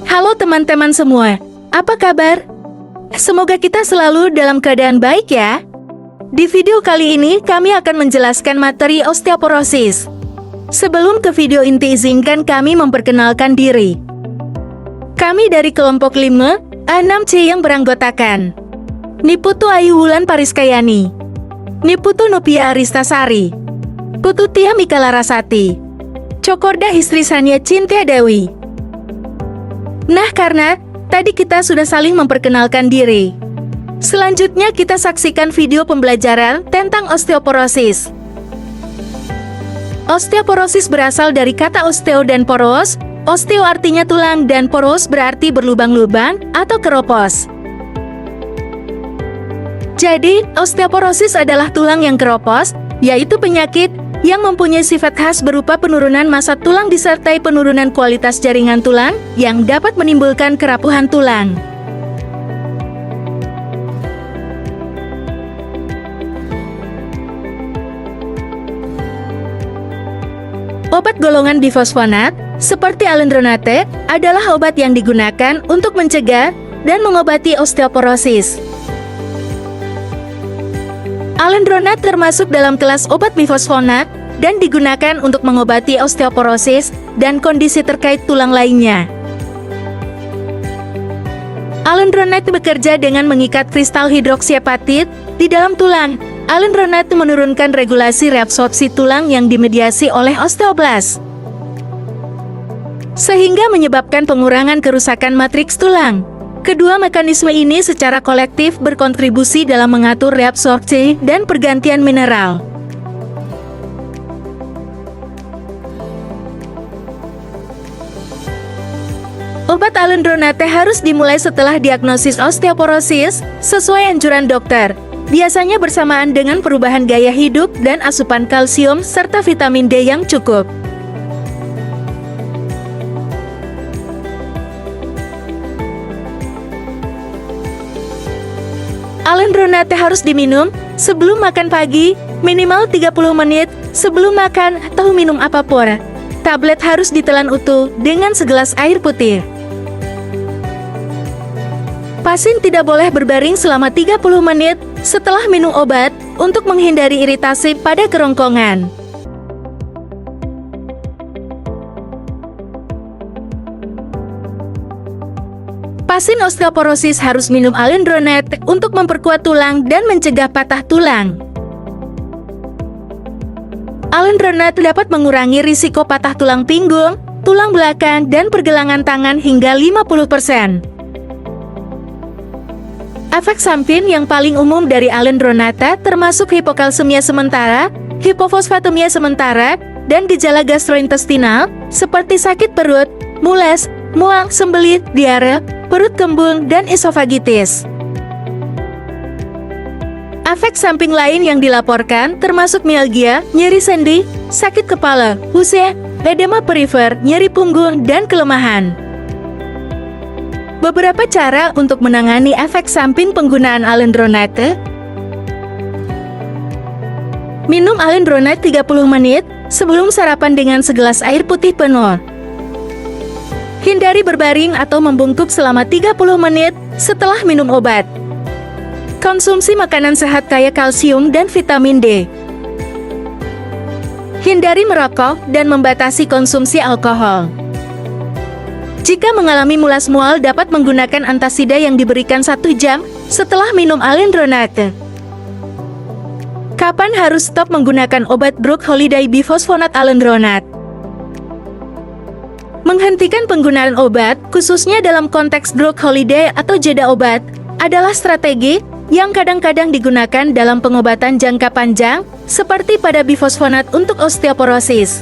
Halo teman-teman semua, apa kabar? Semoga kita selalu dalam keadaan baik ya. Di video kali ini kami akan menjelaskan materi osteoporosis. Sebelum ke video inti, izinkan kami memperkenalkan diri. Kami dari kelompok 5, A6C yang beranggotakan Niputu Ayu Wulan Pariskayani, Niputu Nupia Aristasari, Putu Tia Mika Larasati, Cokorda Istri Sania Cintia Dewi. Nah, karena tadi kita sudah saling memperkenalkan diri, selanjutnya kita saksikan video pembelajaran tentang osteoporosis. Osteoporosis berasal dari kata osteo dan poros. Osteo artinya tulang dan poros berarti berlubang-lubang atau keropos. Jadi, osteoporosis adalah tulang yang keropos, yaitu penyakit yang mempunyai sifat khas berupa penurunan massa tulang disertai penurunan kualitas jaringan tulang yang dapat menimbulkan kerapuhan tulang. Obat golongan bifosfonat, seperti alendronate, adalah obat yang digunakan untuk mencegah dan mengobati osteoporosis. Alendronat termasuk dalam kelas obat bifosfonat dan digunakan untuk mengobati osteoporosis dan kondisi terkait tulang lainnya. Alendronat bekerja dengan mengikat kristal hidroksiapatit di dalam tulang. Alendronat menurunkan regulasi reabsorpsi tulang yang dimediasi oleh osteoblas, sehingga menyebabkan pengurangan kerusakan matriks tulang. Kedua mekanisme ini secara kolektif berkontribusi dalam mengatur reabsorpsi dan pergantian mineral. Obat alendronate harus dimulai setelah diagnosis osteoporosis sesuai anjuran dokter, biasanya bersamaan dengan perubahan gaya hidup dan asupan kalsium serta vitamin D yang cukup. Alendronate harus diminum sebelum makan pagi, minimal 30 menit sebelum makan atau minum apapun. Tablet harus ditelan utuh dengan segelas air putih. Pasien tidak boleh berbaring selama 30 menit setelah minum obat untuk menghindari iritasi pada kerongkongan. Pasien osteoporosis harus minum alendronate untuk memperkuat tulang dan mencegah patah tulang. Alendronate dapat mengurangi risiko patah tulang pinggung, tulang belakang, dan pergelangan tangan hingga 50%. Efek samping yang paling umum dari alendronate termasuk hipokalsemia sementara, hipofosfatemia sementara, dan gejala gastrointestinal seperti sakit perut, mules, mual, sembelit, diare, perut kembung, dan esofagitis. Efek samping lain yang dilaporkan termasuk mialgia, nyeri sendi, sakit kepala, pusing, edema perifer, nyeri punggung, dan kelemahan. Beberapa cara untuk menangani efek samping penggunaan alendronate. Minum alendronate 30 menit sebelum sarapan dengan segelas air putih penuh. Hindari berbaring atau membungkuk selama 30 menit setelah minum obat. Konsumsi makanan sehat kaya kalsium dan vitamin D. Hindari merokok dan membatasi konsumsi alkohol. Jika mengalami mulas mual, dapat menggunakan antasida yang diberikan 1 jam setelah minum alendronate. Kapan harus stop menggunakan obat drug holiday bifosfonat alendronate? Menghentikan penggunaan obat, khususnya dalam konteks drug holiday atau jeda obat, adalah strategi yang kadang-kadang digunakan dalam pengobatan jangka panjang, seperti pada bifosfonat untuk osteoporosis.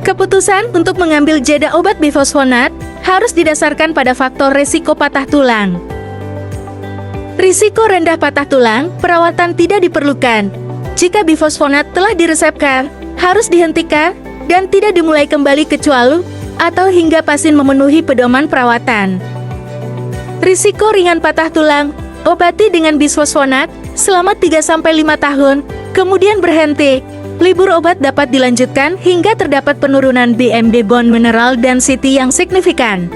Keputusan untuk mengambil jeda obat bifosfonat harus didasarkan pada faktor risiko patah tulang. Risiko rendah patah tulang, perawatan tidak diperlukan. Jika bifosfonat telah diresepkan, harus dihentikan dan tidak dimulai kembali kecuali atau hingga pasien memenuhi pedoman perawatan. Risiko ringan patah tulang, obati dengan bisfosfonat selama 3-5 tahun, kemudian berhenti. libur obat dapat dilanjutkan hingga terdapat penurunan BMD bone mineral density yang signifikan,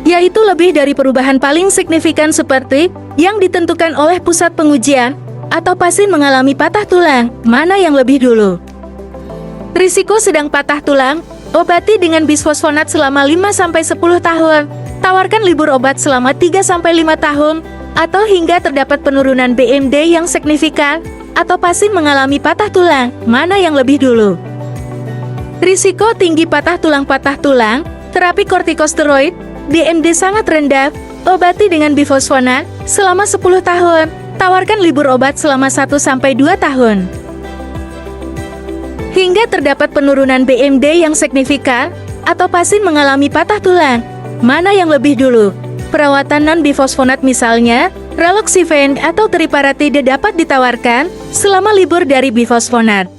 yaitu lebih dari perubahan paling signifikan seperti yang ditentukan oleh pusat pengujian, atau pasien mengalami patah tulang, mana yang lebih dulu. Risiko sedang patah tulang, obati dengan bisfosfonat selama 5-10 tahun, tawarkan libur obat selama 3-5 tahun, atau hingga terdapat penurunan BMD yang signifikan, atau pasien mengalami patah tulang, mana yang lebih dulu. Risiko tinggi patah tulang, terapi kortikosteroid, BMD sangat rendah, obati dengan bifosfonat selama 10 tahun, tawarkan libur obat selama 1-2 tahun. Hingga terdapat penurunan BMD yang signifikan, atau pasien mengalami patah tulang, mana yang lebih dulu. Perawatan non-bifosfonat misalnya, raloxifene atau teriparatide dapat ditawarkan selama libur dari bifosfonat.